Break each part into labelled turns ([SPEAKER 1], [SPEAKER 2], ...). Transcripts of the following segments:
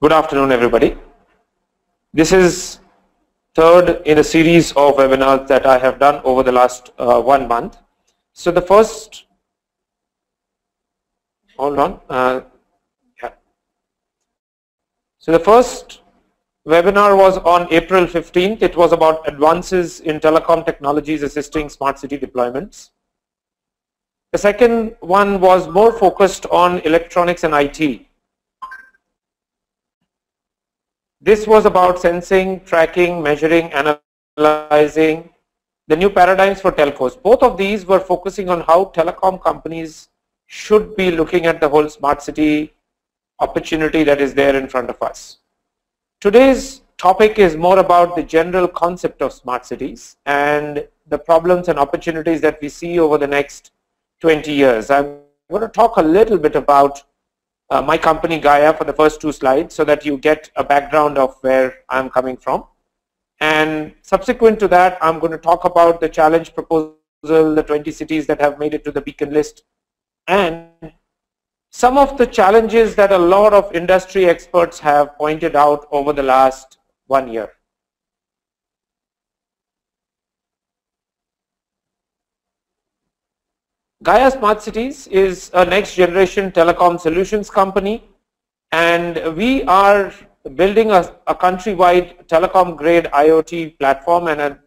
[SPEAKER 1] Good afternoon, everybody. This is third in a series of webinars that I have done over the last 1 month. So the first, hold on, yeah. So the first webinar was on April 15th. It was about advances in telecom technologies assisting smart city deployments. The second one was more focused on electronics and IT. This was about sensing, tracking, measuring, analyzing the new paradigms for telcos. Both of these were focusing on how telecom companies should be looking at the whole smart city opportunity that is there in front of us. Today's topic is more about the general concept of smart cities and the problems and opportunities that we see over the next 20 years. I'm going to talk a little bit about my company Gaia for the first 2 slides so that you get a background of where I'm coming from. And subsequent to that, I'm going to talk about the challenge proposal, the 20 cities that have made it to the beacon list, and some of the challenges that a lot of industry experts have pointed out over the last 1 year. Gaia Smart Cities is a next generation telecom solutions company, and we are building a countrywide telecom grade IoT platform and a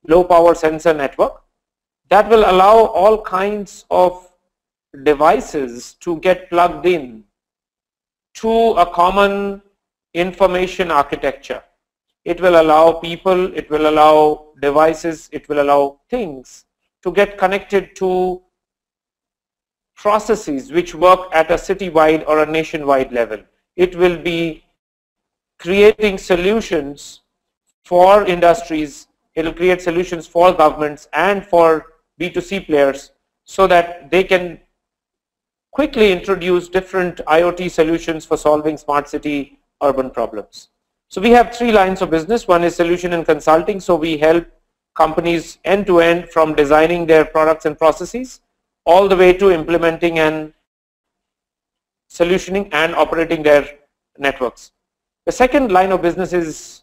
[SPEAKER 1] low power sensor network that will allow all kinds of devices to get plugged in to a common information architecture. It will allow people, it will allow devices, it will allow things to get connected to processes which work at a citywide or a nationwide level. It will be creating solutions for industries, it will create solutions for governments and for B2C players so that they can quickly introduce different IoT solutions for solving smart city urban problems. So we have 3 lines of business. One is solution and consulting. So we help companies end to end from designing their products and processes all the way to implementing and solutioning and operating their networks. The second line of business is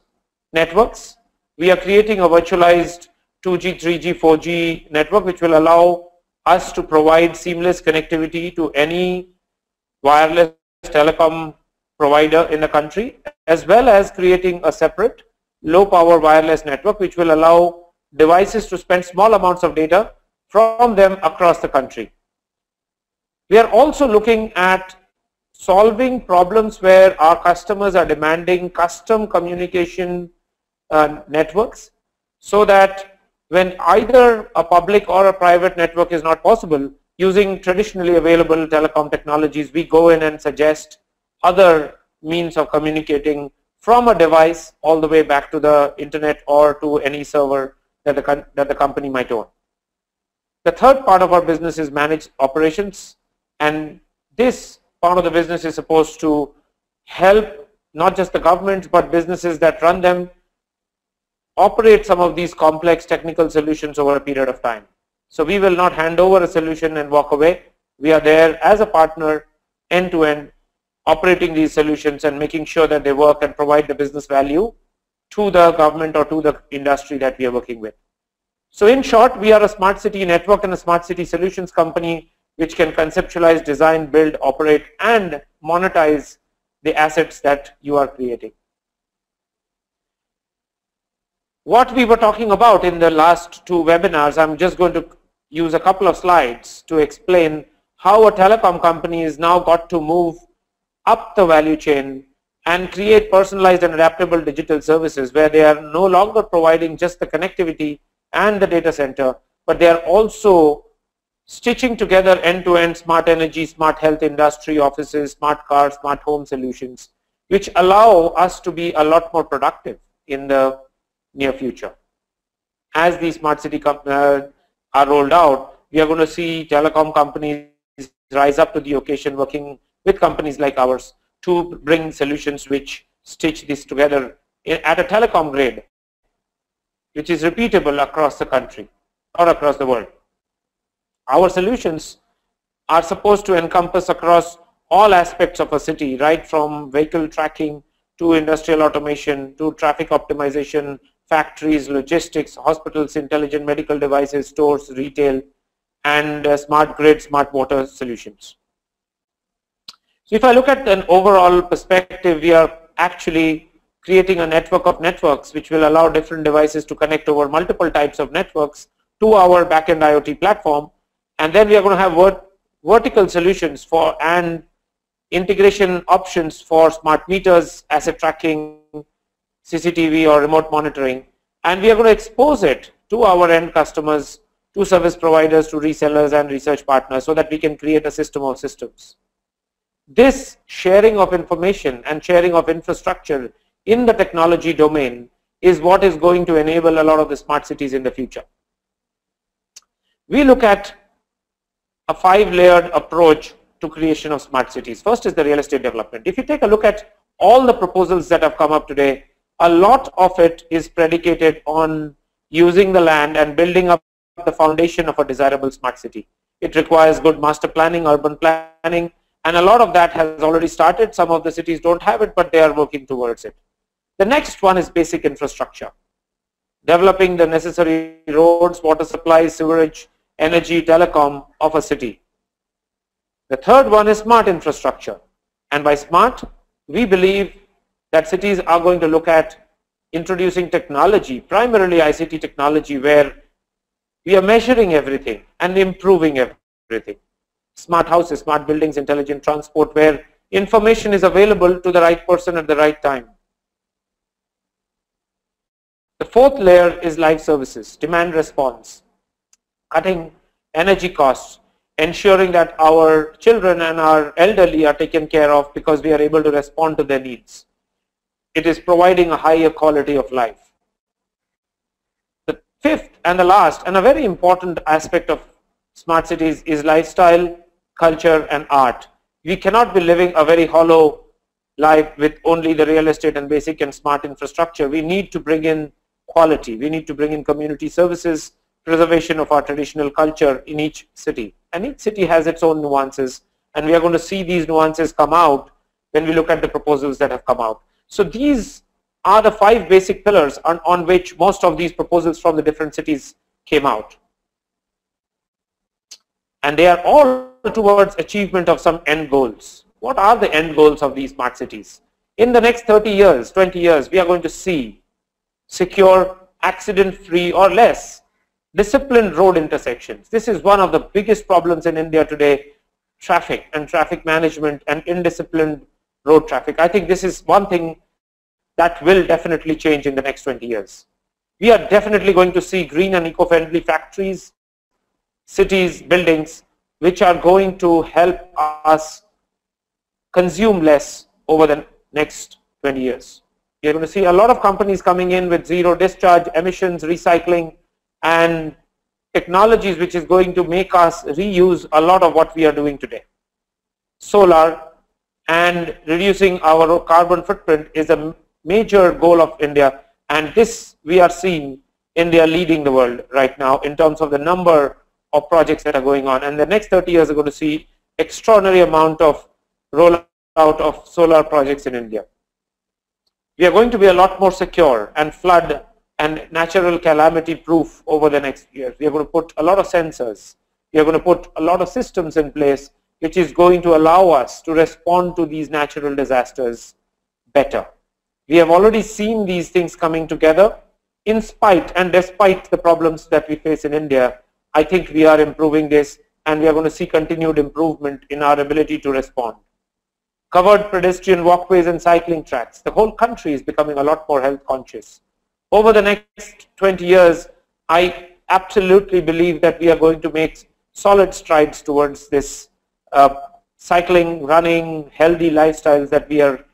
[SPEAKER 1] networks. We are creating a virtualized 2G, 3G, 4G network which will allow us to provide seamless connectivity to any wireless telecom provider in the country, as well as creating a separate low power wireless network which will allow devices to spend small amounts of data from them across the country. We are also looking at solving problems where our customers are demanding custom communication networks, so that when either a public or a private network is not possible, using traditionally available telecom technologies, we go in and suggest other means of communicating from a device all the way back to the internet or to any server that the company might own. The third part of our business is managed operations, and this part of the business is supposed to help not just the governments but businesses that run them operate some of these complex technical solutions over a period of time. So we will not hand over a solution and walk away. We are there as a partner end to end, operating these solutions and making sure that they work and provide the business value to the government or to the industry that we are working with. So in short, we are a smart city network and a smart city solutions company which can conceptualize, design, build, operate and monetize the assets that you are creating. What we were talking about in the last 2 webinars, I'm just going to use a couple of slides to explain how a telecom company is now got to move up the value chain and create personalized and adaptable digital services where they are no longer providing just the connectivity and the data center, but they are also stitching together end-to-end smart energy, smart health industry, offices, smart cars, smart home solutions, which allow us to be a lot more productive in the near future. As these smart city are rolled out, we are going to see telecom companies rise up to the occasion working with companies like ours to bring solutions which stitch this together at a telecom grade, which is repeatable across the country or across the world. Our solutions are supposed to encompass across all aspects of a city, right from vehicle tracking to industrial automation, to traffic optimization, factories, logistics, hospitals, intelligent medical devices, stores, retail, and smart grid, smart water solutions. So if I look at an overall perspective, we are actually creating a network of networks which will allow different devices to connect over multiple types of networks to our backend IoT platform, and then we are going to have vertical solutions for and integration options for smart meters, asset tracking, CCTV or remote monitoring, and we are going to expose it to our end customers, to service providers, to resellers and research partners, so that we can create a system of systems. This sharing of information and sharing of infrastructure in the technology domain is what is going to enable a lot of the smart cities in the future. We look at a 5-layered approach to creation of smart cities. First is the real estate development. If you take a look at all the proposals that have come up today, a lot of it is predicated on using the land and building up the foundation of a desirable smart city. It requires good master planning, urban planning, and a lot of that has already started. Some of the cities don't have it, but they are working towards it. The next one is basic infrastructure. Developing the necessary roads, water supplies, sewerage, energy, telecom of a city. The third one is smart infrastructure. And by smart, we believe that cities are going to look at introducing technology, primarily ICT technology, where we are measuring everything and improving everything. Smart houses, smart buildings, intelligent transport, where information is available to the right person at the right time. The fourth layer is live services, demand response, cutting energy costs, ensuring that our children and our elderly are taken care of because we are able to respond to their needs. It is providing a higher quality of life. The fifth and the last and a very important aspect of smart cities is lifestyle, culture and art. We cannot be living a very hollow life with only the real estate and basic and smart infrastructure. We need to bring in quality. We need to bring in community services, preservation of our traditional culture in each city. And each city has its own nuances, and we are going to see these nuances come out when we look at the proposals that have come out. So these are the 5 basic pillars on which most of these proposals from the different cities came out. And they are all towards achievement of some end goals. What are the end goals of these smart cities? In the next 30 years, 20 years, we are going to see secure, accident-free or less disciplined road intersections. This is one of the biggest problems in India today, traffic and traffic management and indisciplined road traffic. I think this is one thing that will definitely change in the next 20 years. We are definitely going to see green and eco-friendly factories, cities, buildings, which are going to help us consume less over the next 20 years. You're going to see a lot of companies coming in with zero discharge, emissions, recycling, and technologies which is going to make us reuse a lot of what we are doing today. Solar and reducing our carbon footprint is a major goal of India, and this we are seeing India leading the world right now in terms of the number of projects that are going on. And the next 30 years are going to see extraordinary amount of rollout of solar projects in India. We are going to be a lot more secure and flood and natural calamity proof over the next years. We are going to put a lot of sensors. We are going to put a lot of systems in place which is going to allow us to respond to these natural disasters better. We have already seen these things coming together. In spite and despite the problems that we face in India, I think we are improving this, and we are going to see continued improvement in our ability to respond. Covered pedestrian walkways and cycling tracks. The whole country is becoming a lot more health conscious. Over the next 20 years, I absolutely believe that we are going to make solid strides towards this cycling, running, healthy lifestyles that we are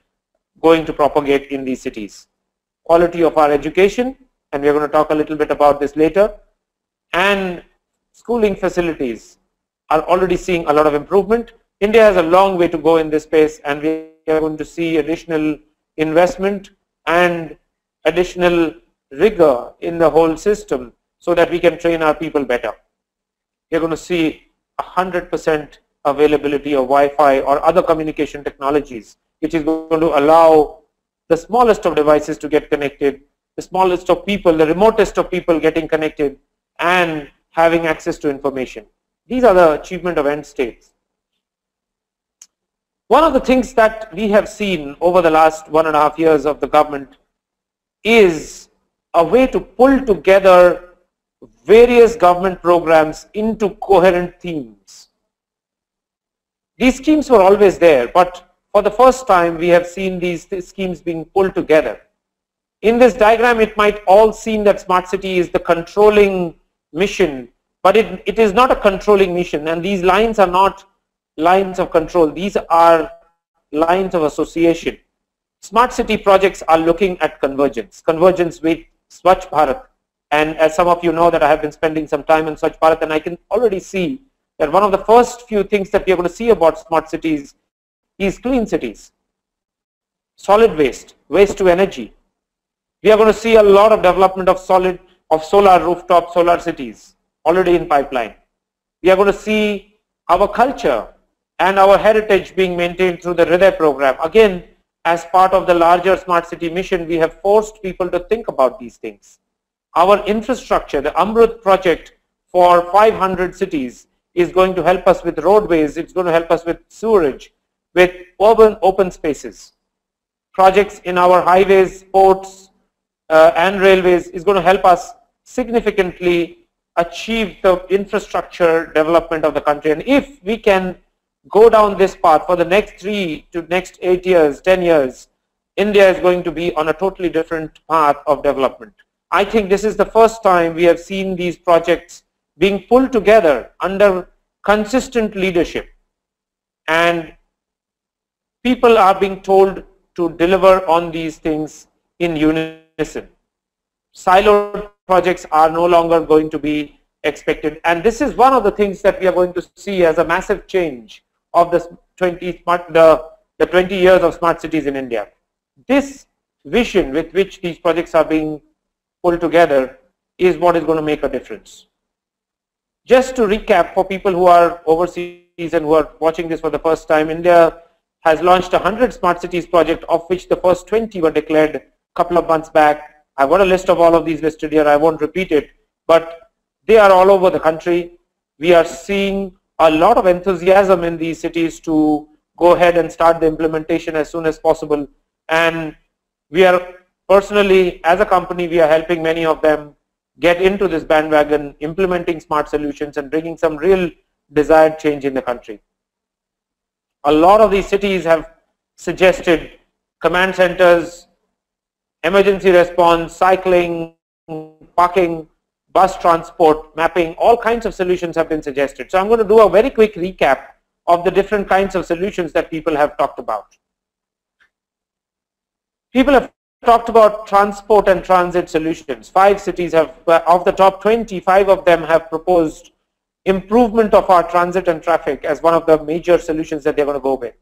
[SPEAKER 1] going to propagate in these cities. Quality of our education, and we are going to talk a little bit about this later, and schooling facilities are already seeing a lot of improvement. India has a long way to go in this space, and we are going to see additional investment and additional rigor in the whole system so that we can train our people better. We are going to see 100% availability of Wi-Fi or other communication technologies, which is going to allow the smallest of devices to get connected, the smallest of people, the remotest of people getting connected and having access to information. These are the achievement of end states. One of the things that we have seen over the last 1.5 years of the government is a way to pull together various government programs into coherent themes. These schemes were always there, but for the first time we have seen these schemes being pulled together. In this diagram, it might all seem that smart city is the controlling mission, but it is not a controlling mission, and these lines are not lines of control. These are lines of association. Smart city projects are looking at convergence with Swachh Bharat. And as some of you know that I have been spending some time in Swachh Bharat, and I can already see that one of the first few things that we are going to see about smart cities is clean cities, solid waste, waste to energy. We are going to see a lot of development of solar rooftop solar cities already in pipeline. We are going to see our culture and our heritage being maintained through the Hriday program. Again, as part of the larger smart city mission, we have forced people to think about these things. Our infrastructure, the Amrut project for 500 cities, is going to help us with roadways, it's going to help us with sewerage, with urban open spaces. Projects in our highways, ports and railways is going to help us significantly achieve the infrastructure development of the country. And if we can go down this path for the next 3 to next 8 years, 10 years, India is going to be on a totally different path of development. I think this is the first time we have seen these projects being pulled together under consistent leadership, and people are being told to deliver on these things in unison. Siloed projects are no longer going to be expected, and this is one of the things that we are going to see as a massive change of the 20 years of smart cities in India. This vision with which these projects are being pulled together is what is going to make a difference. Just to recap for people who are overseas and who are watching this for the first time, India has launched 100 smart cities project, of which the first 20 were declared a couple of months back. I've got a list of all of these listed here. I won't repeat it, but they are all over the country. We are seeing a lot of enthusiasm in these cities to go ahead and start the implementation as soon as possible. And we are personally, as a company, we are helping many of them get into this bandwagon, implementing smart solutions and bringing some real desired change in the country. A lot of these cities have suggested command centers, emergency response, cycling, parking, bus transport, mapping, all kinds of solutions have been suggested. So I'm going to do a very quick recap of the different kinds of solutions that people have talked about. People have talked about transport and transit solutions. 5 cities have, of the top 20, 5 of them have proposed improvement of our transit and traffic as one of the major solutions that they're going to go with.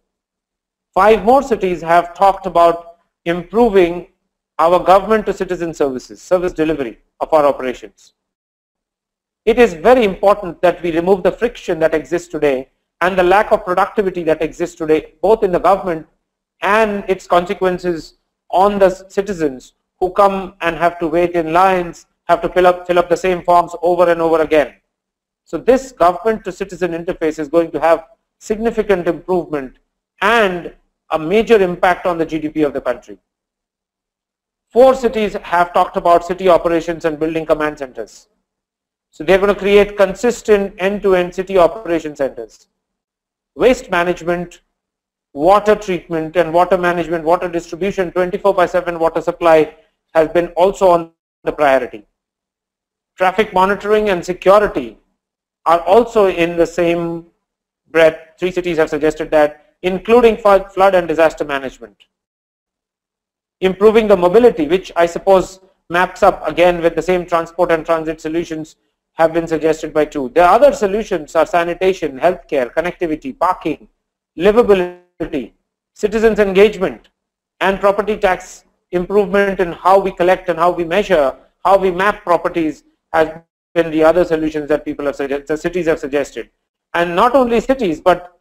[SPEAKER 1] 5 more cities have talked about improving our government to citizen services, service delivery of our operations. It is very important that we remove the friction that exists today and the lack of productivity that exists today, both in the government and its consequences on the citizens who come and have to wait in lines, have to fill up the same forms over and over again. So this government to citizen interface is going to have significant improvement and a major impact on the GDP of the country. 4 cities have talked about city operations and building command centers. So they're going to create consistent end-to-end city operation centers. Waste management, water treatment and water management, water distribution, 24/7 water supply has been also on the priority. Traffic monitoring and security are also in the same breath. 3 cities have suggested that, including flood and disaster management. Improving the mobility, which I suppose maps up again with the same transport and transit solutions, have been suggested by 2. The other solutions are sanitation, healthcare, connectivity, parking, livability, citizens engagement, and property tax improvement in how we collect and how we measure, how we map properties has been the other solutions that people have suggested, the cities have suggested. And not only cities, but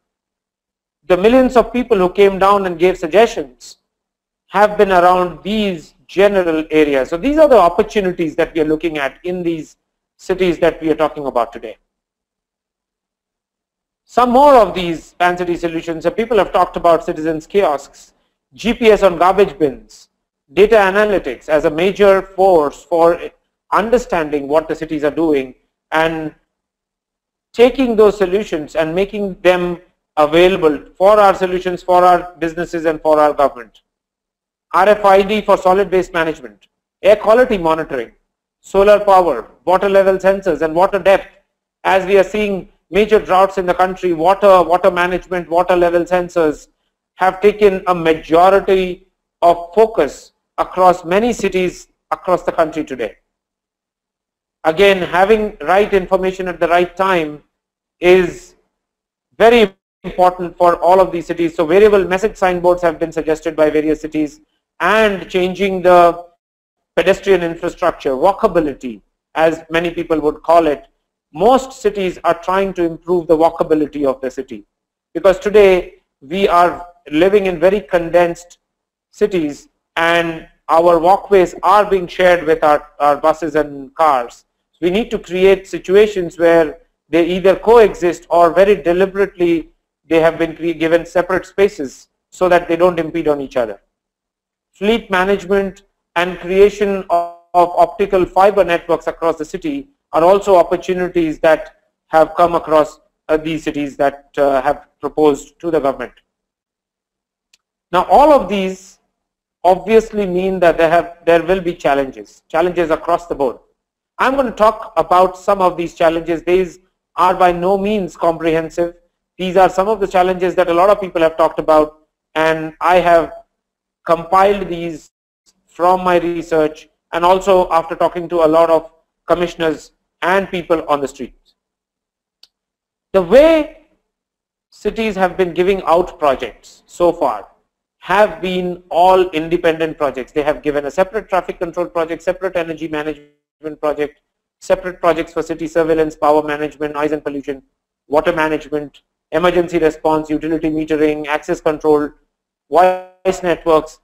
[SPEAKER 1] the millions of people who came down and gave suggestions have been around these general areas. So these are the opportunities that we are looking at in these cities that we are talking about today. Some more of these pan-city solutions, so people have talked about citizens kiosks, GPS on garbage bins, data analytics as a major force for understanding what the cities are doing and taking those solutions and making them available for our solutions, for our businesses and for our government. RFID for solid waste management, air quality monitoring, solar power, water level sensors and water depth. As we are seeing major droughts in the country, water management, water level sensors have taken a majority of focus across many cities across the country today. Again, having right information at the right time is very important for all of these cities. So variable message signboards have been suggested by various cities, and changing the pedestrian infrastructure, walkability, as many people would call it. Most cities are trying to improve the walkability of the city, because today we are living in very condensed cities and our walkways are being shared with our buses and cars. We need to create situations where they either coexist or very deliberately they have been given separate spaces so that they don't impede on each other. Fleet management and creation of optical fiber networks across the city are also opportunities that have come across these cities that have proposed to the government. Now all of these obviously mean that there will be challenges across the board. I'm going to talk about some of these challenges. These are by no means comprehensive. These are some of the challenges that a lot of people have talked about, and I have compiled these from my research and also after talking to a lot of commissioners and people on the streets. The way cities have been giving out projects so far have been all independent projects. They have given a separate traffic control project, separate energy management project, separate projects for city surveillance, power management, noise and pollution, water management, emergency response, utility metering, access control, voice networks.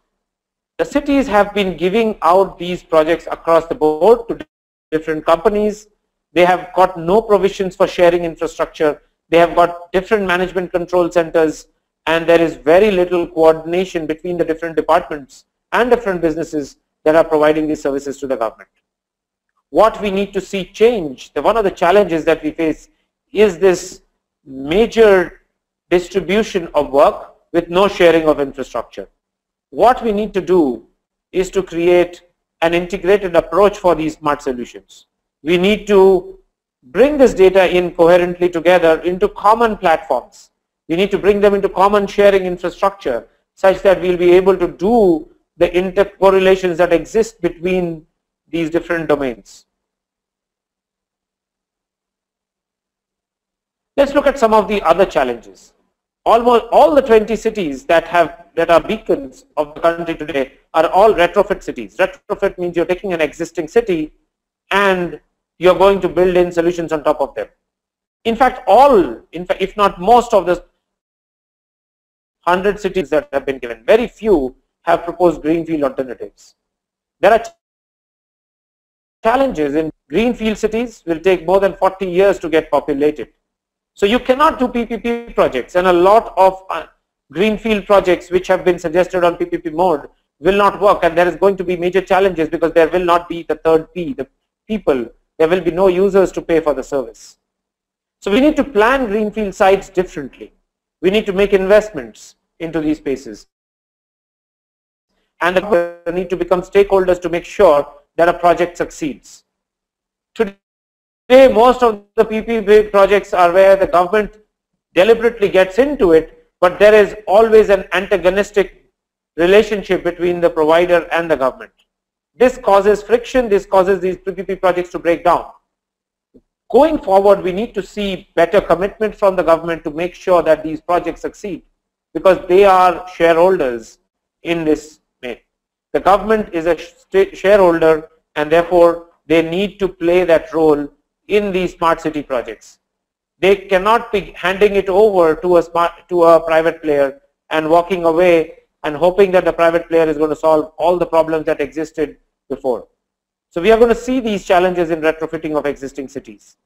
[SPEAKER 1] The cities have been giving out these projects across the board to different companies. They have got no provisions for sharing infrastructure. They have got different management control centers, and there is very little coordination between the different departments and different businesses that are providing these services to the government. What we need to see change, one of the challenges that we face is this major distribution of work with no sharing of infrastructure. What we need to do is to create an integrated approach for these smart solutions. We need to bring this data in coherently together into common platforms. We need to bring them into common sharing infrastructure such that we'll be able to do the intercorrelations that exist between these different domains. Let's look at some of the other challenges. Almost all the 20 cities that are beacons of the country today are all retrofit cities. Retrofit means you're taking an existing city and you're going to build in solutions on top of them. In fact, if not most of the 100 cities that have been given, very few have proposed greenfield alternatives. There are challenges in greenfield cities. Will take more than 40 years to get populated. So you cannot do PPP projects, and a lot of greenfield projects which have been suggested on PPP mode will not work, and there is going to be major challenges because there will not be the third P, the people. There will be no users to pay for the service. So we need to plan greenfield sites differently. We need to make investments into these spaces, and we need to become stakeholders to make sure that a project succeeds. Today, most of the PPP projects are where the government deliberately gets into it, but there is always an antagonistic relationship between the provider and the government. This causes friction, this causes these PPP projects to break down. Going forward, we need to see better commitment from the government to make sure that these projects succeed, because they are shareholders in this main. The government is a shareholder, and therefore they need to play that role in these smart city projects. They cannot be handing it over to a private player and walking away and hoping that the private player is going to solve all the problems that existed before. So we are going to see these challenges in retrofitting of existing cities.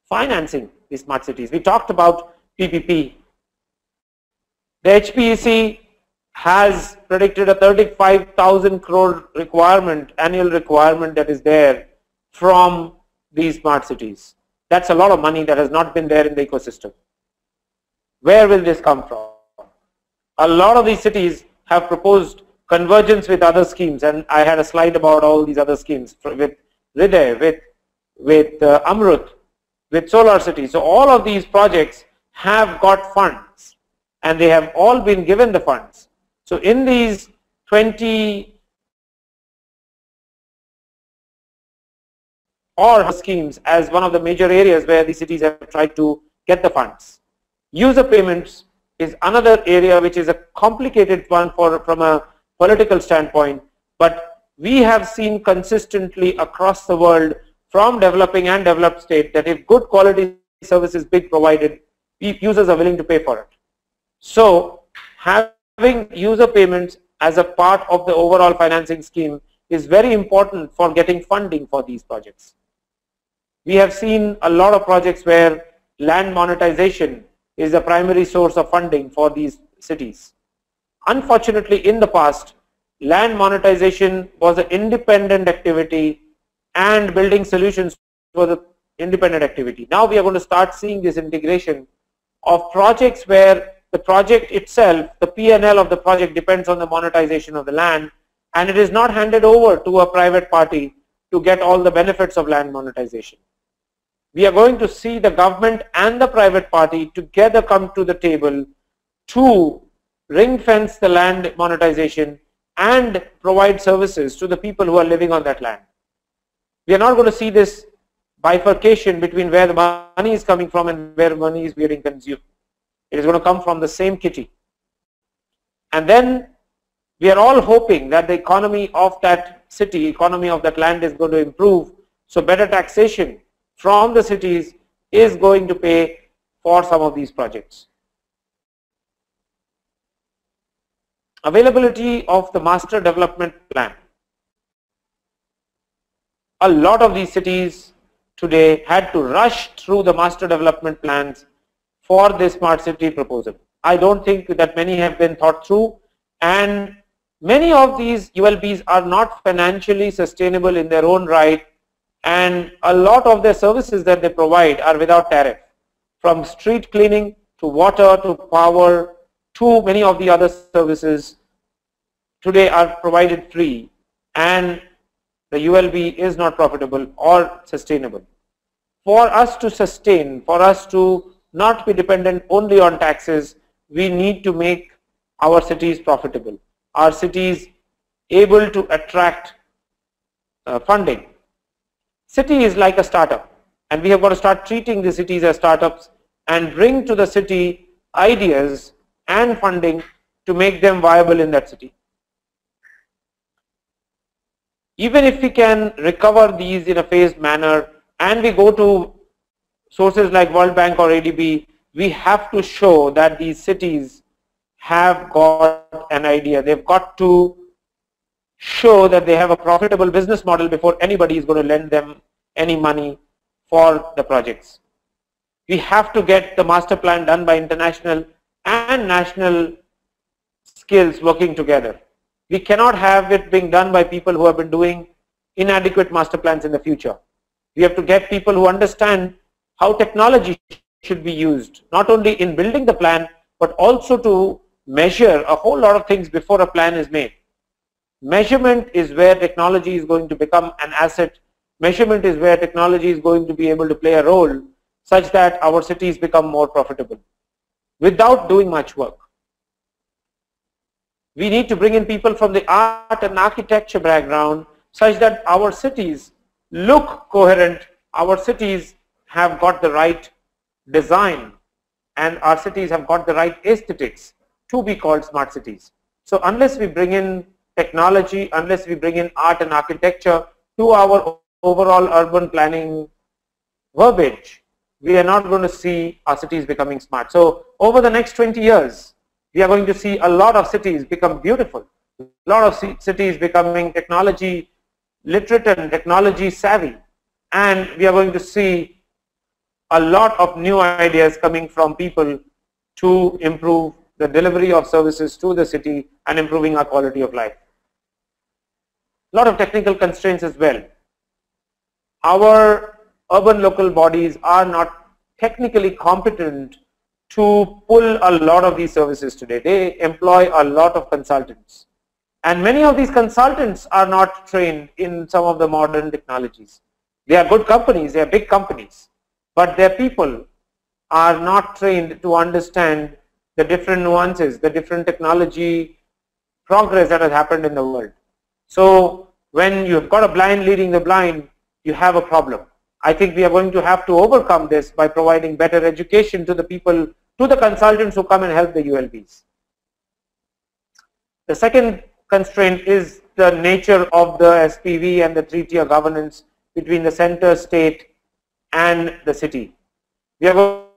[SPEAKER 1] Financing these smart cities. We talked about PPP. The HPEC has predicted a 35,000 crore requirement, annual requirement that is there from these smart cities. That's a lot of money that has not been there in the ecosystem. Where will this come from? A lot of these cities have proposed convergence with other schemes, and I had a slide about all these other schemes with Hriday, with Amrut, with Solar City. So all of these projects have got funds, and they have all been given the funds. So in these 20 or schemes as one of the major areas where the cities have tried to get the funds. User payments is another area which is a complicated one from a political standpoint, but we have seen consistently across the world from developing and developed state that if good quality service is being provided, users are willing to pay for it. So having user payments as a part of the overall financing scheme is very important for getting funding for these projects. We have seen a lot of projects where land monetization is the primary source of funding for these cities. Unfortunately, in the past, land monetization was an independent activity and building solutions was an independent activity. Now we are going to start seeing this integration of projects where the project itself, the P&L of the project depends on the monetization of the land, and it is not handed over to a private party to get all the benefits of land monetization. We are going to see the government and the private party together come to the table to ring fence the land monetization and provide services to the people who are living on that land. We are not going to see this bifurcation between where the money is coming from and where money is being consumed. It is going to come from the same kitty. And then we are all hoping that the economy of that city, economy of that land is going to improve. So better taxation from the cities is going to pay for some of these projects. Availability of the master development plan. A lot of these cities today had to rush through the master development plans for this smart city proposal. I don't think that many have been thought through, and many of these ULBs are not financially sustainable in their own right, and a lot of their services that they provide are without tariff, from street cleaning to water to power to many of the other services today are provided free, and the ULB is not profitable or sustainable. For us to sustain, for us to not be dependent only on taxes, we need to make our cities profitable, our cities able to attract funding. City is like a startup, and we have got to start treating the cities as startups and bring to the city ideas and funding to make them viable in that city. Even if we can recover these in a phased manner and we go to sources like World Bank or ADB, we have to show that these cities have got an idea. They've got to show that they have a profitable business model before anybody is going to lend them any money for the projects. We have to get the master plan done by international and national skills working together. We cannot have it being done by people who have been doing inadequate master plans in the future. We have to get people who understand how technology should be used, not only in building the plan, but also to measure a whole lot of things before a plan is made. Measurement is where technology is going to become an asset. Measurement is where technology is going to be able to play a role such that our cities become more profitable without doing much work. We need to bring in people from the art and architecture background such that our cities look coherent, our cities have got the right design, and our cities have got the right aesthetics to be called smart cities. So unless we bring in technology, unless we bring in art and architecture to our overall urban planning verbiage, we are not going to see our cities becoming smart. So over the next 20 years, We are going to see a lot of cities become beautiful, a lot of cities becoming technology literate and technology savvy, and we are going to see a lot of new ideas coming from people to improve the delivery of services to the city and improving our quality of life. A lot of technical constraints as well. Our urban local bodies are not technically competent to pull a lot of these services today. They employ a lot of consultants, and many of these consultants are not trained in some of the modern technologies. They are good companies, they are big companies, but their people are not trained to understand the different nuances, the different technology progress that has happened in the world. So when you've got a blind leading the blind, you have a problem. I think we are going to have to overcome this by providing better education to the people, to the consultants who come and help the ULBs. The second constraint is the nature of the SPV and the three-tier governance between the center, state, and the city. We are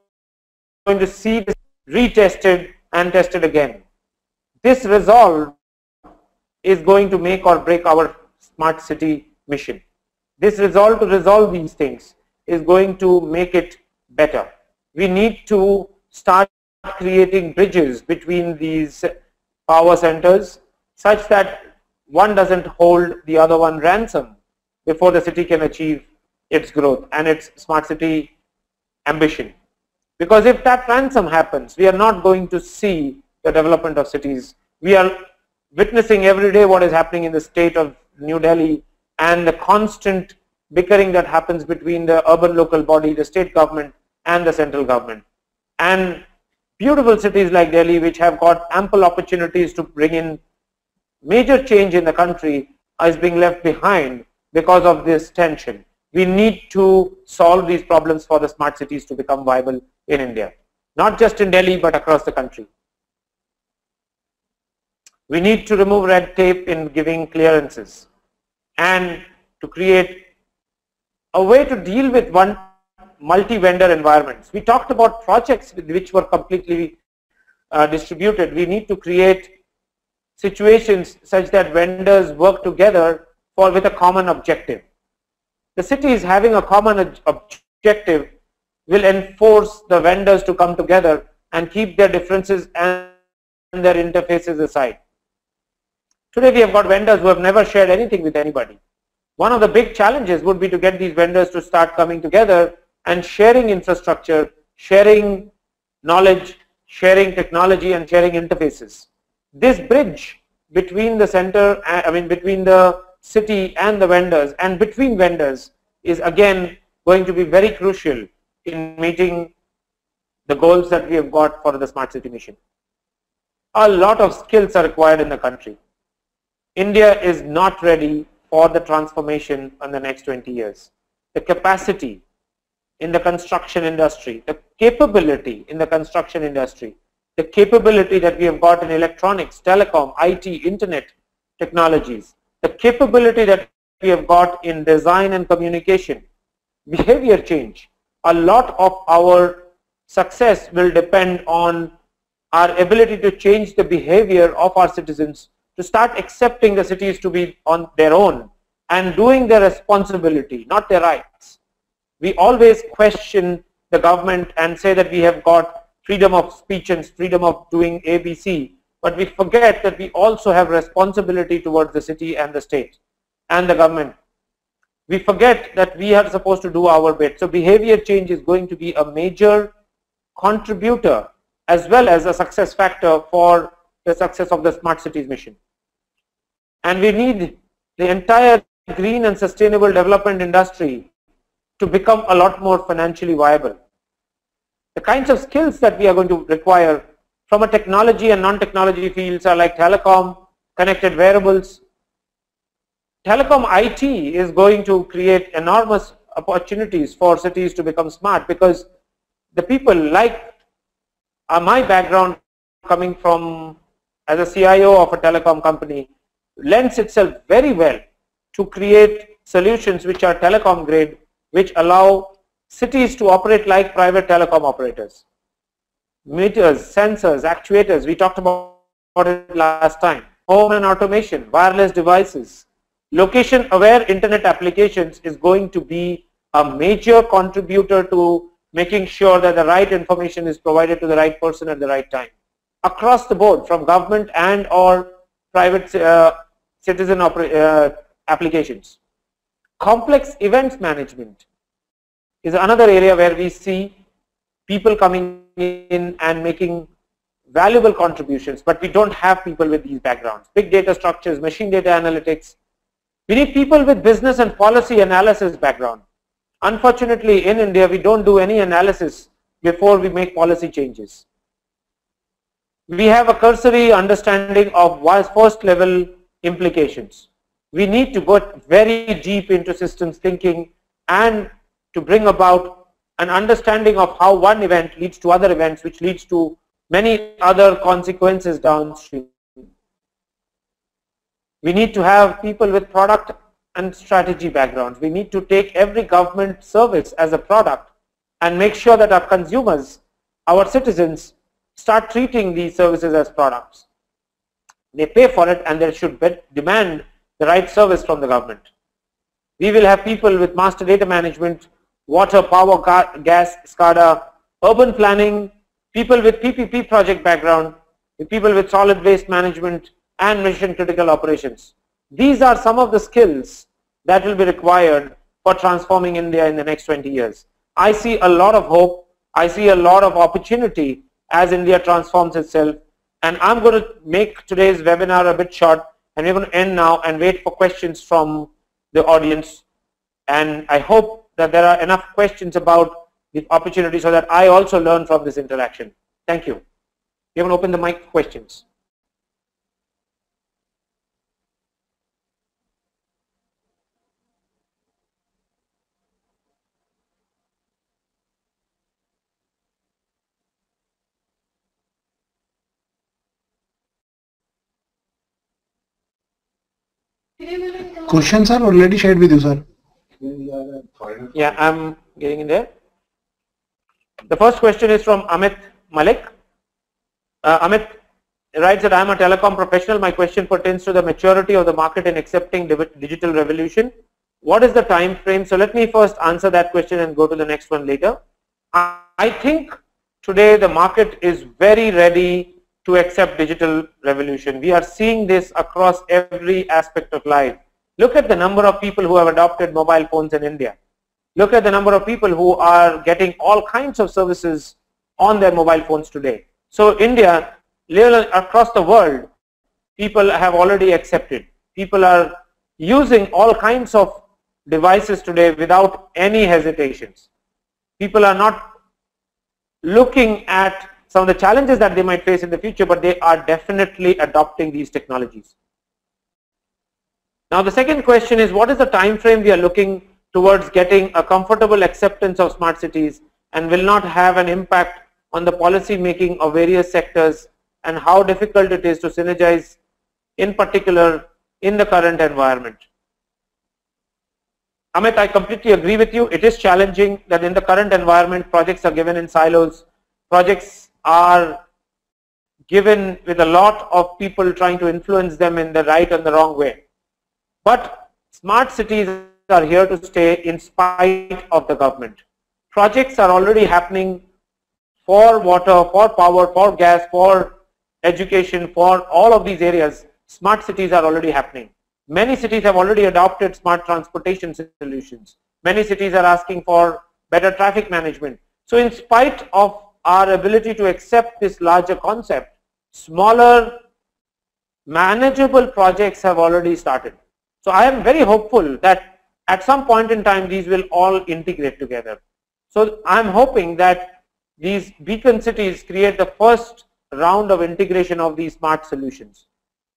[SPEAKER 1] going to see this retested and tested again. This resolve is going to make or break our smart city mission. This resolve to resolve these things is going to make it better. We need to start creating bridges between these power centers such that one doesn't hold the other one ransom before the city can achieve its growth and its smart city ambition. Because if that ransom happens, we are not going to see the development of cities. We are witnessing every day what is happening in the state of New Delhi and the constant bickering that happens between the urban local body, the state government, and the central government. And beautiful cities like Delhi, which have got ample opportunities to bring in major change in the country, is being left behind because of this tension. We need to solve these problems for the smart cities to become viable in India, not just in Delhi but across the country. We need to remove red tape in giving clearances and to create a way to deal with multi-vendor environments. We talked about projects which were completely distributed. We need to create situations such that vendors work together with a common objective. The cities having a common objective will enforce the vendors to come together and keep their differences and their interfaces aside. Today we have got vendors who have never shared anything with anybody. One of the big challenges would be to get these vendors to start coming together and sharing infrastructure, sharing knowledge, sharing technology, and sharing interfaces. This bridge between the center, between the city and the vendors and between vendors is again going to be very crucial in meeting the goals that we have got for the smart city mission. A lot of skills are required in the country. India is not ready for the transformation in the next 20 years. The capacity in the construction industry, the capability in the construction industry, the capability that we have got in electronics, telecom, IT, internet technologies, the capability that we have got in design and communication, behavior change. A lot of our success will depend on our ability to change the behavior of our citizens, to start accepting the cities to be on their own and doing their responsibility, not their rights. We always question the government and say that we have got freedom of speech and freedom of doing ABC, but we forget that we also have responsibility towards the city and the state and the government. We forget that we are supposed to do our bit. So behavior change is going to be a major contributor as well as a success factor for the success of the smart cities mission. And we need the entire green and sustainable development industry to become a lot more financially viable. The kinds of skills that we are going to require from a technology and non-technology fields are like telecom, connected wearables. Telecom IT is going to create enormous opportunities for cities to become smart, because the people like my background coming from as a CIO of a telecom company lends itself very well to create solutions which are telecom grade, which allow cities to operate like private telecom operators. meters, sensors, actuators, we talked about it last time, home and automation, wireless devices, location-aware internet applications is going to be a major contributor to making sure that the right information is provided to the right person at the right time. Across the board, from government and or private citizen applications. Complex events management is another area where we see people coming in and making valuable contributions, but we don't have people with these backgrounds. Big data structures, machine data analytics. We need people with business and policy analysis background. Unfortunately, in India, we don't do any analysis before we make policy changes. We have a cursory understanding of first level implications. We need to go very deep into systems thinking and to bring about an understanding of how one event leads to other events, which leads to many other consequences downstream. We need to have people with product and strategy backgrounds. We need to take every government service as a product and make sure that our consumers, our citizens, start treating these services as products. They pay for it and they should demand the right service from the government. We will have people with master data management, water, power, gas, SCADA, urban planning, people with PPP project background, people with solid waste management and mission critical operations. These are some of the skills that will be required for transforming India in the next 20 years. I see a lot of hope. I see a lot of opportunity as India transforms itself. And I'm going to make today's webinar a bit short, and we're going to end now and wait for questions from the audience. And I hope that there are enough questions about the opportunity so that I also learn from this interaction. Thank you. We're going to open the mic for questions.
[SPEAKER 2] Questions are already shared with you, sir.
[SPEAKER 1] Yeah, I'm getting in there. The first question is from Amit Malik. Amit writes that I am a telecom professional. My question pertains to the maturity of the market in accepting digital revolution. What is the time frame? So let me first answer that question and go to the next one later. I think today the market is very ready to accept digital revolution. We are seeing this across every aspect of life. Look at the number of people who have adopted mobile phones in India. Look at the number of people who are getting all kinds of services on their mobile phones today. So India, across the world, people have already accepted. People are using all kinds of devices today without any hesitations. People are not looking at some of the challenges that they might face in the future, but they are definitely adopting these technologies. Now the second question is, what is the time frame we are looking towards getting a comfortable acceptance of smart cities and will not have an impact on the policy making of various sectors, and how difficult it is to synergize, in particular in the current environment? Amit, I completely agree with you. It is challenging that in the current environment projects are given in silos. Projects are given with a lot of people trying to influence them in the right and the wrong way. But smart cities are here to stay in spite of the government. Projects are already happening for water, for power, for gas, for education, for all of these areas. Smart cities are already happening. Many cities have already adopted smart transportation solutions. Many cities are asking for better traffic management. So in spite of our ability to accept this larger concept, smaller manageable projects have already started. So I am very hopeful that at some point in time these will all integrate together. So I am hoping that these beacon cities create the first round of integration of these smart solutions.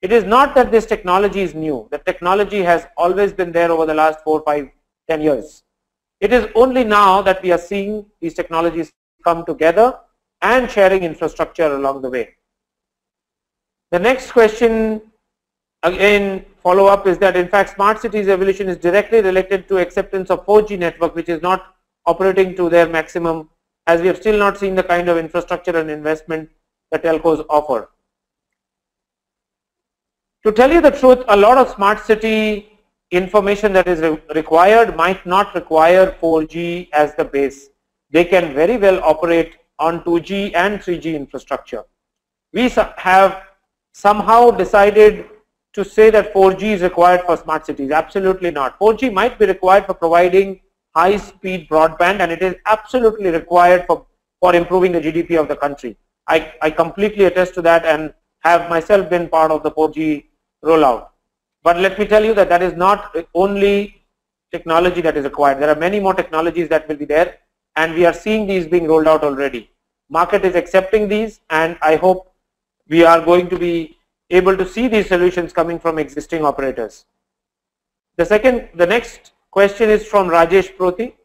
[SPEAKER 1] It is not that this technology is new. The technology has always been there over the last 4, 5, 10 years. It is only now that we are seeing these technologies come together and sharing infrastructure along the way. The next question, again follow up, is that in fact smart cities evolution is directly related to acceptance of 4G network, which is not operating to their maximum as we have still not seen the kind of infrastructure and investment that telcos offer. To tell you the truth, a lot of smart city information that is required might not require 4G as the base. They can very well operate on 2G and 3G infrastructure. We have somehow decided to say that 4G is required for smart cities. Absolutely not. 4G might be required for providing high-speed broadband, and it is absolutely required for improving the GDP of the country. I completely attest to that and have myself been part of the 4G rollout. But let me tell you that that is not only technology that is required. There are many more technologies that will be there, and we are seeing these being rolled out already. Market is accepting these, and I hope we are going to be able to see these solutions coming from existing operators. The next question is from Rajesh Proti.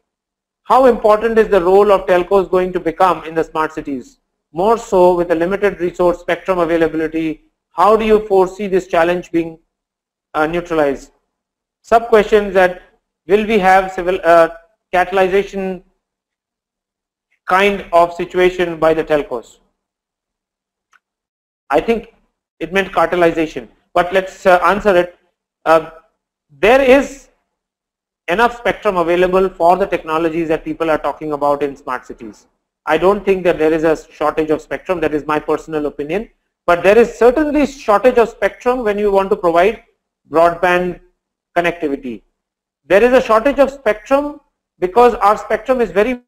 [SPEAKER 1] How important is the role of telcos going to become in the smart cities? More so with a limited resource spectrum availability, how do you foresee this challenge being neutralized? Sub questions that will we have civil catalyzation kind of situation by the telcos? I think it meant cartelization, but let's answer it. There is enough spectrum available for the technologies that people are talking about in smart cities. I don't think that there is a shortage of spectrum. That is my personal opinion. But there is certainly shortage of spectrum when you want to provide broadband connectivity. There is a shortage of spectrum because our spectrum is very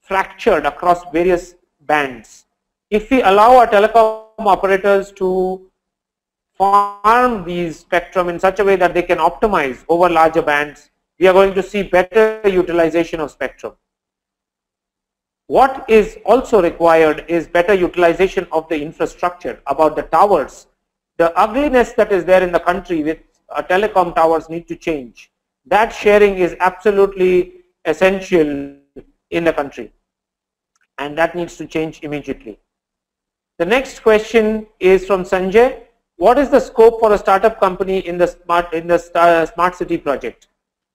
[SPEAKER 1] fractured across various bands. If we allow our telecom operators to farm these spectrum in such a way that they can optimize over larger bands, we are going to see better utilization of spectrum. What is also required is better utilization of the infrastructure, about the towers. The ugliness that is there in the country with telecom towers need to change. That sharing is absolutely essential in the country, and that needs to change immediately. The next question is from Sanjay. What is the scope for a startup company in the smart city project?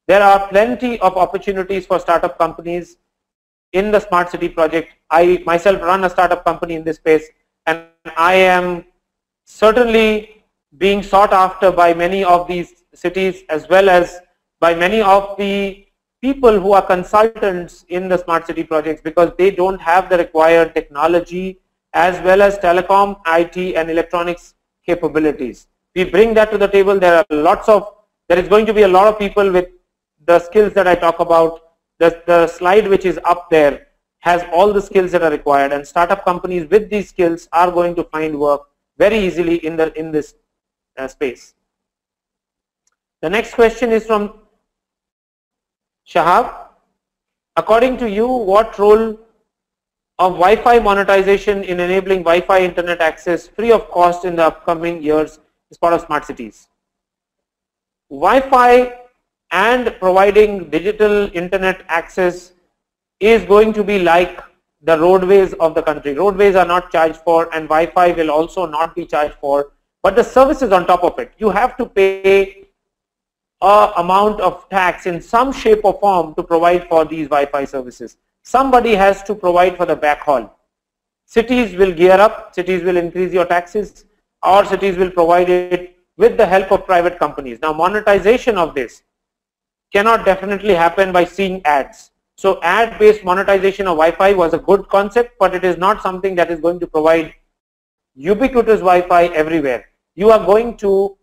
[SPEAKER 1] There are plenty of opportunities for startup companies in the smart city project. I myself run a startup company in this space, and I am certainly being sought after by many of these cities as well as by many of the people who are consultants in the smart city projects, because they don't have the required technology as well as telecom, IT and electronics capabilities. We bring that to the table. There is going to be a lot of people with the skills that I talk about. The slide which is up there has all the skills that are required, and startup companies with these skills are going to find work very easily in this space. The next question is from Shahab. According to you, what role of Wi-Fi monetization in enabling Wi-Fi internet access free of cost in the upcoming years is part of smart cities? Wi-Fi and providing digital internet access is going to be like the roadways of the country. Roadways are not charged for, and Wi-Fi will also not be charged for, but the services on top of it. You have to pay an amount of tax in some shape or form to provide for these Wi-Fi services. Somebody has to provide for the backhaul. Cities will gear up, cities will increase your taxes, or cities will provide it with the help of private companies. Now, monetization of this cannot definitely happen by seeing ads. So ad-based monetization of Wi-Fi was a good concept, but it is not something that is going to provide ubiquitous Wi-Fi everywhere. You are going to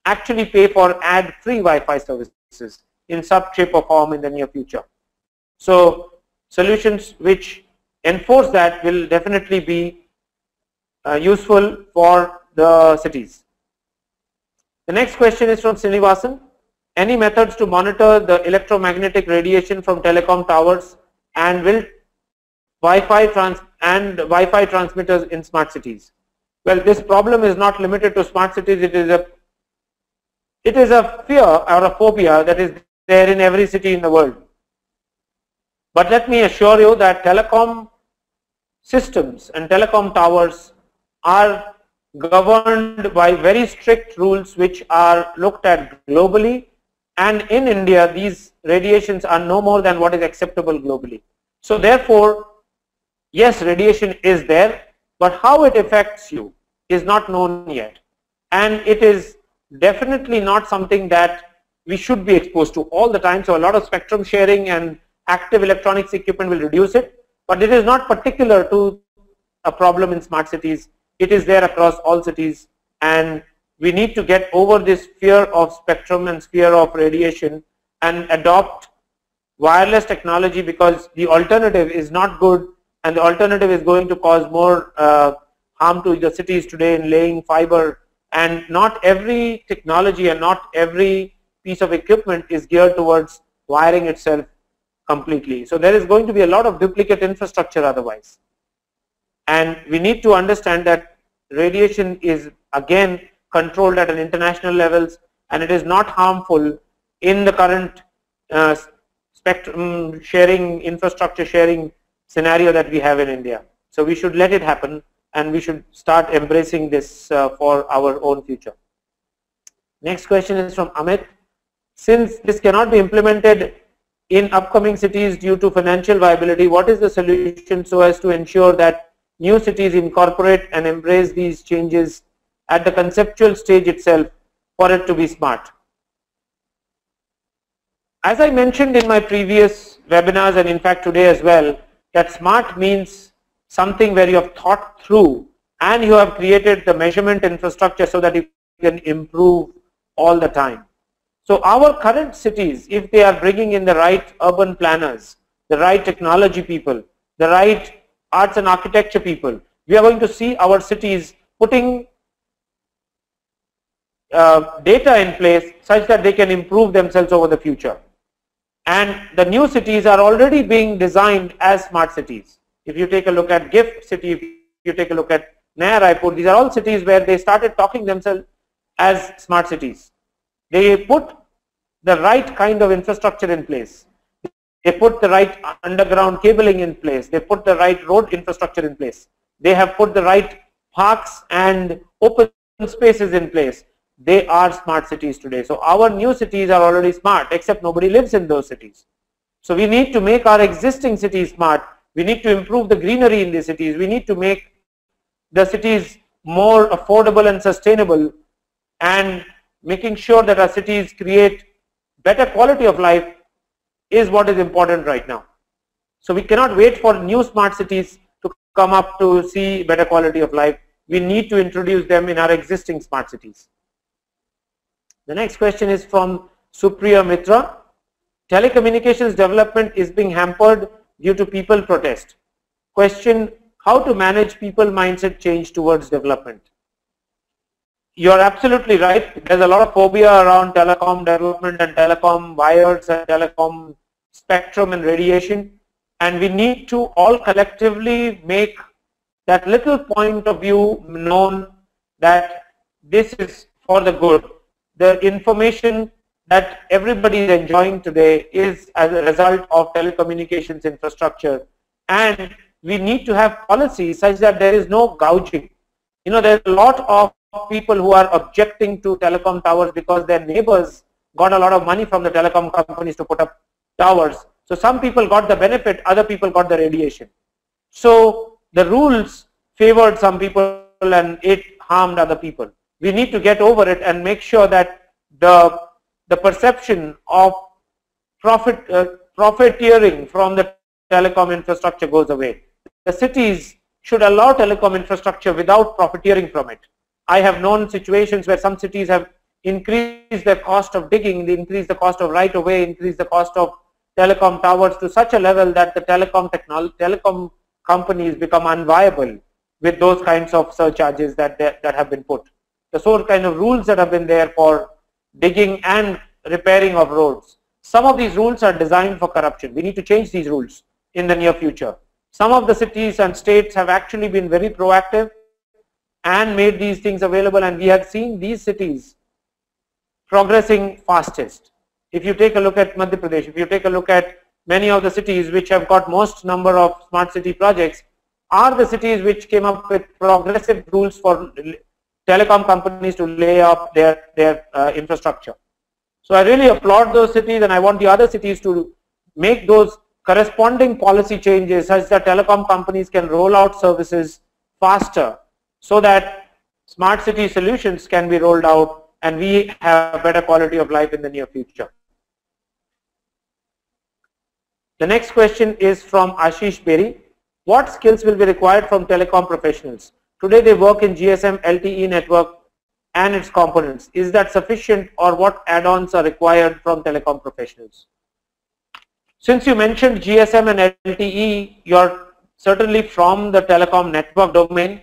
[SPEAKER 1] actually pay for ad-free Wi-Fi services in some shape or form in the near future. So solutions which enforce that will definitely be useful for the cities. The next question is from Srinivasan. Any methods to monitor the electromagnetic radiation from telecom towers, and will Wi-Fi transmitters in smart cities? Well, this problem is not limited to smart cities. It is a fear or a phobia that is there in every city in the world. But let me assure you that telecom systems and telecom towers are governed by very strict rules which are looked at globally, and in India these radiations are no more than what is acceptable globally. So therefore, yes, radiation is there, but how it affects you is not known yet. And it is definitely not something that we should be exposed to all the time. So a lot of spectrum sharing and active electronics equipment will reduce it, but it is not particular to a problem in smart cities. It is there across all cities, and we need to get over this fear of spectrum and fear of radiation and adopt wireless technology, because the alternative is not good, and the alternative is going to cause more harm to the cities today in laying fiber. And not every technology and not every piece of equipment is geared towards wiring itself completely. So there is going to be a lot of duplicate infrastructure otherwise. And we need to understand that radiation is again controlled at an international levels, and it is not harmful in the current spectrum sharing, infrastructure sharing scenario that we have in India. So we should let it happen, and we should start embracing this for our own future. Next question is from Amit. Since this cannot be implemented in upcoming cities due to financial viability, what is the solution so as to ensure that new cities incorporate and embrace these changes at the conceptual stage itself for it to be smart? As I mentioned in my previous webinars, and in fact today as well, that smart means something where you have thought through and you have created the measurement infrastructure so that you can improve all the time. So our current cities, if they are bringing in the right urban planners, the right technology people, the right arts and architecture people, we are going to see our cities putting data in place such that they can improve themselves over the future. And the new cities are already being designed as smart cities. If you take a look at GIFT city, if you take a look at Naya Raipur, these are all cities where they started talking themselves as smart cities. They put the right kind of infrastructure in place. They put the right underground cabling in place. They put the right road infrastructure in place. They have put the right parks and open spaces in place. They are smart cities today. So our new cities are already smart, except nobody lives in those cities. So we need to make our existing cities smart. We need to improve the greenery in the cities. We need to make the cities more affordable and sustainable, and making sure that our cities create better quality of life is what is important right now. So we cannot wait for new smart cities to come up to see better quality of life. We need to introduce them in our existing smart cities. The next question is from Supriya Mitra. Telecommunications development is being hampered due to people protest. Question: how to manage people mindset change towards development? You're absolutely right. There's a lot of phobia around telecom development and telecom wires and telecom spectrum and radiation, and we need to all collectively make that little point of view known that this is for the good. The information that everybody is enjoying today is as a result of telecommunications infrastructure, and we need to have policies such that there is no gouging. You know, there's a lot of people who are objecting to telecom towers because their neighbors got a lot of money from the telecom companies to put up towers. So some people got the benefit, other people got the radiation. So the rules favored some people and it harmed other people. We need to get over it and make sure that the perception of profiteering from the telecom infrastructure goes away. The cities should allow telecom infrastructure without profiteering from it. I have known situations where some cities have increased the cost of digging, they increase the cost of right of way, increase the cost of telecom towers to such a level that the telecom companies become unviable with those kinds of surcharges that have been put. The sort kind of rules that have been there for digging and repairing of roads. Some of these rules are designed for corruption. We need to change these rules in the near future. Some of the cities and states have actually been very proactive and made these things available, and we have seen these cities progressing fastest. If you take a look at Madhya Pradesh, if you take a look at many of the cities which have got most number of smart city projects, are the cities which came up with progressive rules for telecom companies to lay up their infrastructure. So I really applaud those cities, and I want the other cities to make those corresponding policy changes such that telecom companies can roll out services faster so that smart city solutions can be rolled out and we have better quality of life in the near future. The next question is from Ashish Berry. What skills will be required from telecom professionals? Today they work in GSM LTE network and its components. Is that sufficient, or what add-ons are required from telecom professionals? Since you mentioned GSM and LTE, you're certainly from the telecom network domain.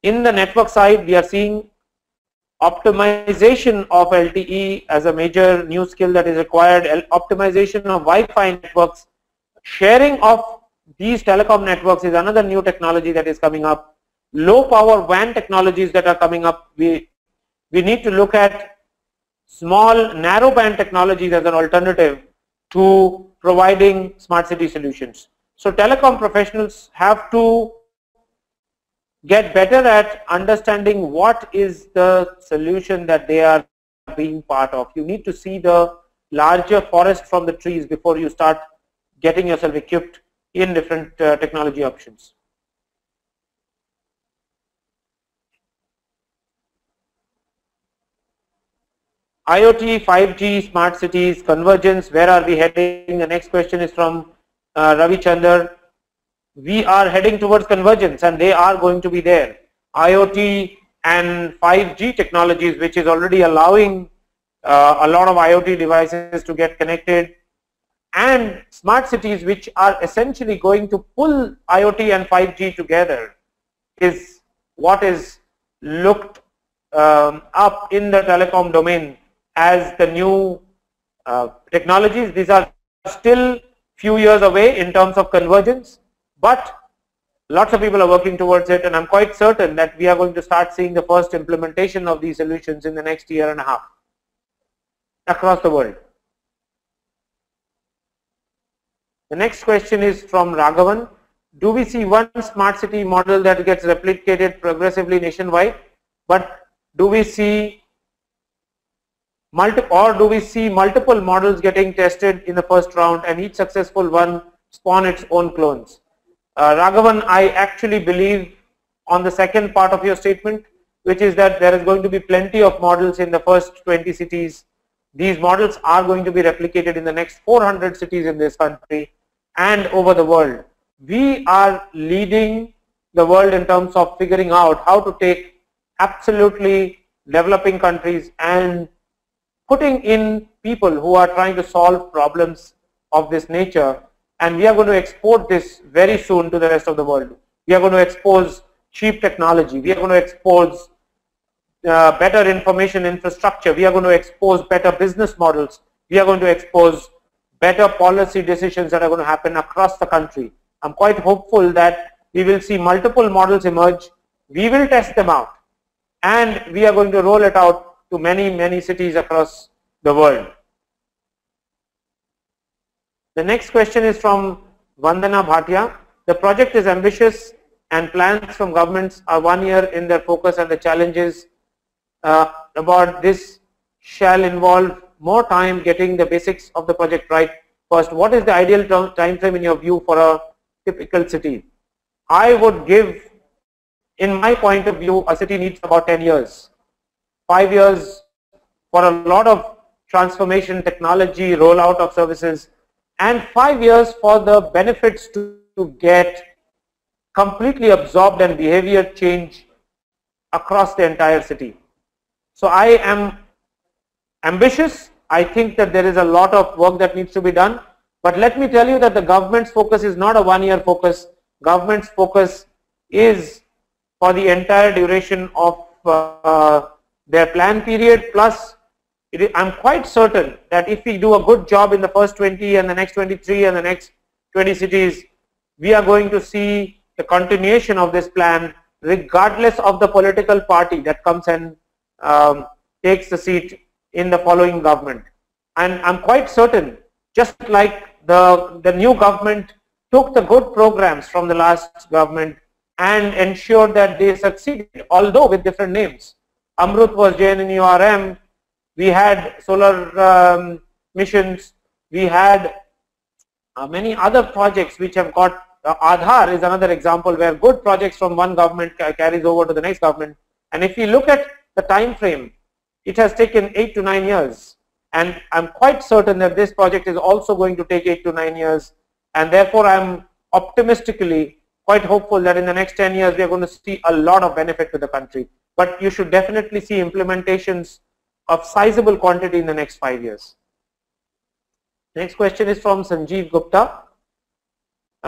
[SPEAKER 1] In the network side, we are seeing optimization of LTE as a major new skill that is required, optimization of Wi-Fi networks, sharing of these telecom networks is another new technology that is coming up. Low power WAN technologies that are coming up, we need to look at small narrowband technologies as an alternative to providing smart city solutions. So telecom professionals have to get better at understanding what is the solution that they are being part of. You need to see the larger forest from the trees before you start getting yourself equipped in different technology options. IoT, 5G, smart cities, convergence, where are we heading? The next question is from Ravi Chandar. We are heading towards convergence and they are going to be there. IoT and 5G technologies, which is already allowing a lot of IoT devices to get connected, and smart cities, which are essentially going to pull IoT and 5G together, is what is looked up in the telecom domain as the new technologies. These are still few years away in terms of convergence, but lots of people are working towards it, and I'm quite certain that we are going to start seeing the first implementation of these solutions in the next year and a half across the world. The next question is from Raghavan. Do we see one smart city model that gets replicated progressively nationwide, but do we see multiple models getting tested in the first round and each successful one spawn its own clones? Raghavan, I actually believe on the second part of your statement, which is that there is going to be plenty of models in the first 20 cities. These models are going to be replicated in the next 400 cities in this country and over the world. We are leading the world in terms of figuring out how to take absolutely developing countries and putting in people who are trying to solve problems of this nature, and we are going to export this very soon to the rest of the world. We are going to expose cheap technology, we are going to expose better information infrastructure, we are going to expose better business models, we are going to expose better policy decisions that are going to happen across the country. I'm quite hopeful that we will see multiple models emerge, we will test them out, and we are going to roll it out to many cities across the world. The next question is from Vandana Bhatia. The project is ambitious and plans from governments are 1 year in their focus, and the challenges about this shall involve more time getting the basics of the project right. First, what is the ideal time frame in your view for a typical city? I would give, in my point of view, a city needs about 10 years. 5 years for a lot of transformation, technology, rollout of services, and 5 years for the benefits to get completely absorbed and behavior change across the entire city. So I am ambitious. I think that there is a lot of work that needs to be done, but let me tell you that the government's focus is not a 1 year focus. Government's focus is for the entire duration of their plan period, plus I'm quite certain that if we do a good job in the first 20 and the next 23 and the next 20 cities, we are going to see the continuation of this plan regardless of the political party that comes and takes the seat in the following government. And I'm quite certain, just like the new government took the good programs from the last government and ensured that they succeeded, although with different names. Amrut was JNNURM, we had solar missions, we had Many other projects which have got Aadhaar is another example where good projects from one government carries over to the next government. And if you look at the time frame, it has taken 8 to 9 years, and I'm quite certain that this project is also going to take 8 to 9 years, and therefore I'm optimistically quite hopeful that in the next 10 years we are going to see a lot of benefit to the country. But you should definitely see implementations of sizable quantity in the next 5 years. Next question is from Sanjeev Gupta.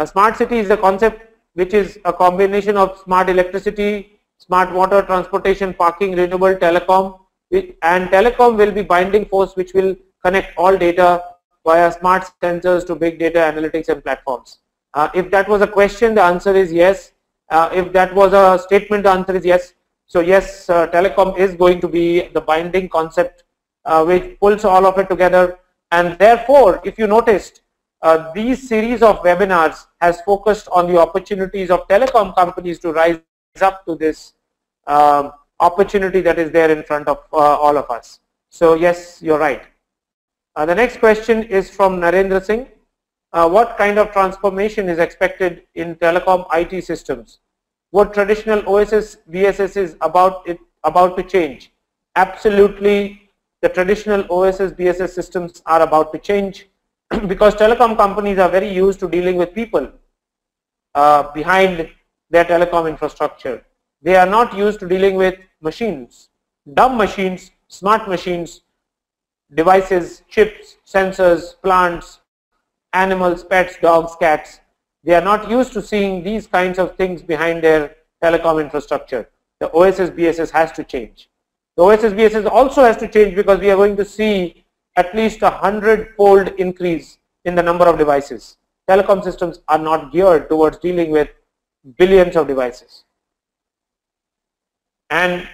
[SPEAKER 1] Smart city is a concept which is a combination of smart electricity, smart water, transportation, parking, renewable, telecom, and telecom will be binding force which will connect all data via smart sensors to big data analytics and platforms. If that was a question, the answer is yes. If that was a statement, the answer is yes. So yes, telecom is going to be the binding concept which pulls all of it together. And therefore, if you noticed, these series of webinars has focused on the opportunities of telecom companies to rise up to this opportunity that is there in front of all of us. So yes, you're right. The next question is from Narendra Singh. What kind of transformation is expected in telecom IT systems? What traditional OSS BSS is about to change? Absolutely. The traditional OSS BSS systems are about to change because telecom companies are very used to dealing with people behind their telecom infrastructure. They are not used to dealing with machines, dumb machines, smart machines, devices, chips, sensors, plants, animals, pets, dogs, cats. They are not used to seeing these kinds of things behind their telecom infrastructure. The OSS BSS has to change. The OSS BSS also has to change because we are going to see at least 100-fold increase in the number of devices. Telecom systems are not geared towards dealing with billions of devices. And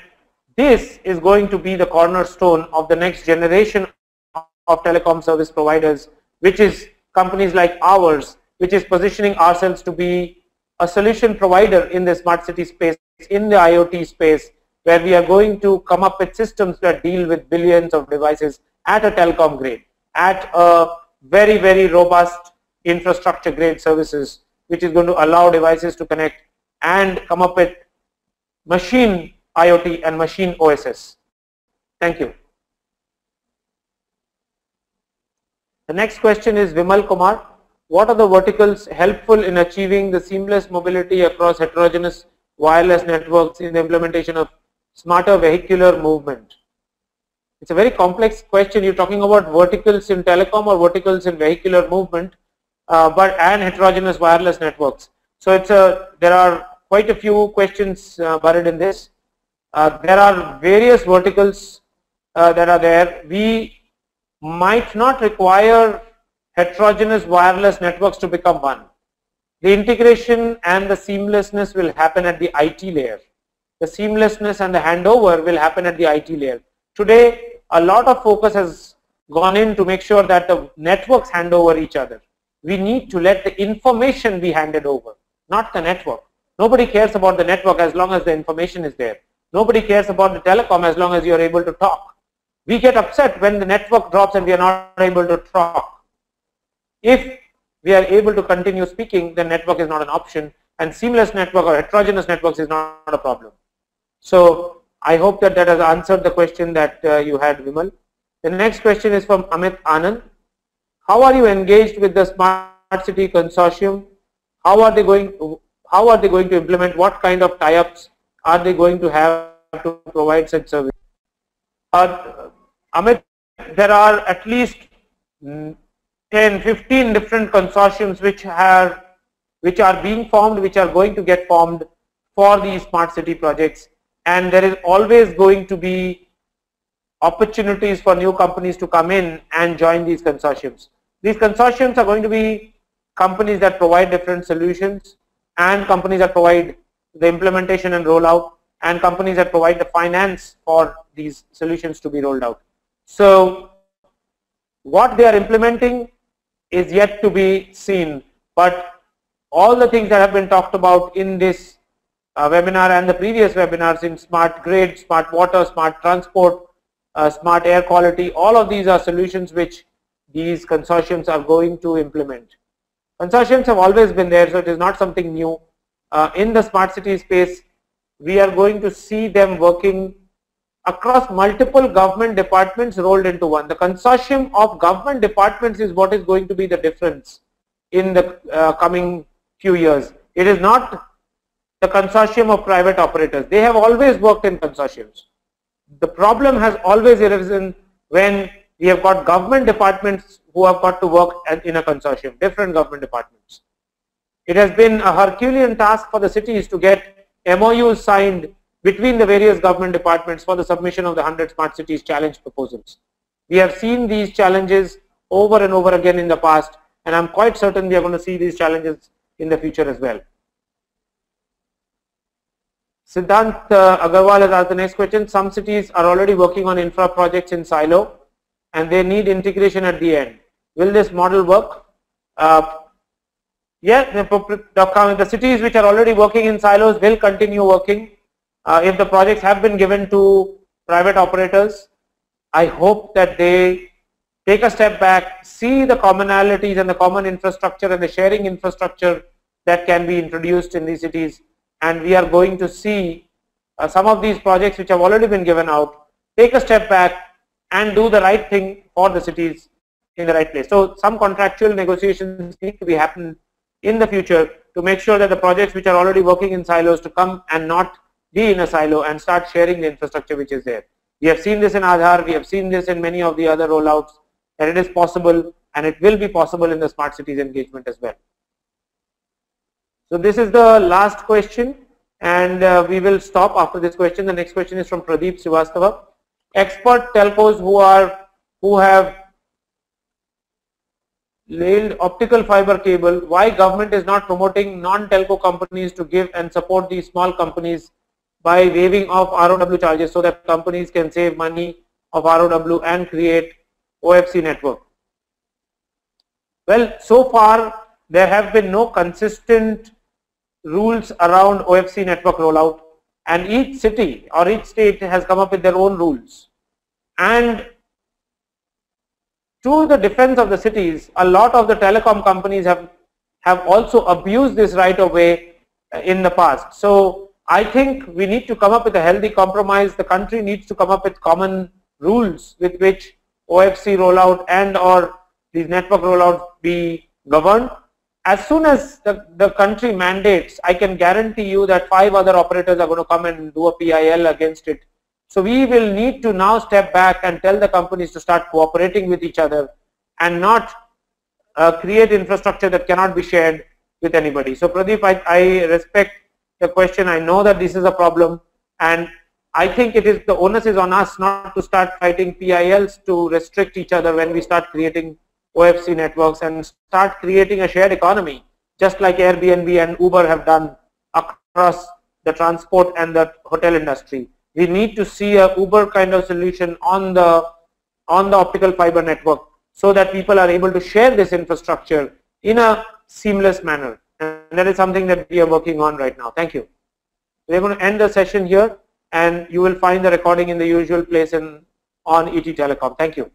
[SPEAKER 1] this is going to be the cornerstone of the next generation of telecom service providers, which is companies like ours, which is positioning ourselves to be a solution provider in the smart city space, in the IoT space, where we are going to come up with systems that deal with billions of devices at a telecom grade, at a very, very robust infrastructure grade services, which is going to allow devices to connect and come up with machine IoT and machine OSS. Thank you. The next question is Vimal Kumar. What are the verticals helpful in achieving the seamless mobility across heterogeneous wireless networks in the implementation of smarter vehicular movement? It's a very complex question. You're talking about verticals in telecom or verticals in vehicular movement, and heterogeneous wireless networks. So there are quite a few questions buried in this. There are various verticals that are there. We might not require heterogeneous wireless networks to become one. The integration and the seamlessness will happen at the IT layer. The seamlessness and the handover will happen at the IT layer. Today, a lot of focus has gone in to make sure that the networks hand over each other. We need to let the information be handed over, not the network. Nobody cares about the network as long as the information is there. Nobody cares about the telecom as long as you are able to talk. We get upset when the network drops and we are not able to talk. If we are able to continue speaking, then network is not an option, and seamless network or heterogeneous networks is not a problem. So I hope that has answered the question that you had, Vimal. The next question is from Amit Anand. How are you engaged with the Smart City Consortium? How are they going to implement? What kind of tie-ups are they going to have to provide such service? Amit, there are at least 10, 15 different consortiums which are being formed, which are going to get formed for these smart city projects, and there is always going to be opportunities for new companies to come in and join these consortiums. These consortiums are going to be companies that provide different solutions, and companies that provide the implementation and rollout, and companies that provide the finance for these solutions to be rolled out. So what they are implementing is yet to be seen, but all the things that have been talked about in this webinar and the previous webinars in smart grid, smart water, smart transport, smart air quality, all of these are solutions which these consortiums are going to implement. Consortiums have always been there, so it is not something new. In the smart city space, we are going to see them working across multiple government departments rolled into one. The consortium of government departments is what is going to be the difference in the coming few years. It is not the consortium of private operators. They have always worked in consortiums. The problem has always arisen when we have got government departments who have got to work in a consortium, different government departments. It has been a Herculean task for the cities to get MOUs signed between the various government departments for the submission of the 100 Smart Cities challenge proposals. We have seen these challenges over and over again in the past, and I'm quite certain we are going to see these challenges in the future as well. Siddhant Agarwal has asked the next question. Some cities are already working on infra projects in silo and they need integration at the end. Will this model work? Yeah, the cities which are already working in silos will continue working. If the projects have been given to private operators, I hope that they take a step back, see the commonalities and the common infrastructure and the sharing infrastructure that can be introduced in these cities. And we are going to see some of these projects which have already been given out, take a step back and do the right thing for the cities in the right place. So some contractual negotiations need to be happened in the future to make sure that the projects which are already working in silos to come and not be in a silo and start sharing the infrastructure which is there. We have seen this in Aadhaar, we have seen this in many of the other rollouts, and it is possible and it will be possible in the smart cities engagement as well. So this is the last question, and we will stop after this question. The next question is from Pradeep Srivastava. Expert telcos who have laid optical fiber cable, why government is not promoting non-telco companies to give and support these small companies by waiving off ROW charges so that companies can save money of ROW and create OFC network? Well, so far there have been no consistent rules around OFC network rollout, and each city or each state has come up with their own rules. And to the defense of the cities, a lot of the telecom companies have also abused this right of way in the past. So I think we need to come up with a healthy compromise. The country needs to come up with common rules with which OFC rollout and or these network rollouts be governed. As soon as the country mandates, I can guarantee you that 5 other operators are going to come and do a PIL against it. So we will need to now step back and tell the companies to start cooperating with each other and not create infrastructure that cannot be shared with anybody. So Pradeep, I respect the question. I know that this is a problem, and I think the onus is on us not to start fighting PILs to restrict each other when we start creating OFC networks and start creating a shared economy, just like Airbnb and Uber have done across the transport and the hotel industry. We need to see a Uber kind of solution on the optical fiber network so that people are able to share this infrastructure in a seamless manner. And that is something that we are working on right now. Thank you. We're going to end the session here, and you will find the recording in the usual place on ETTelecom. Thank you.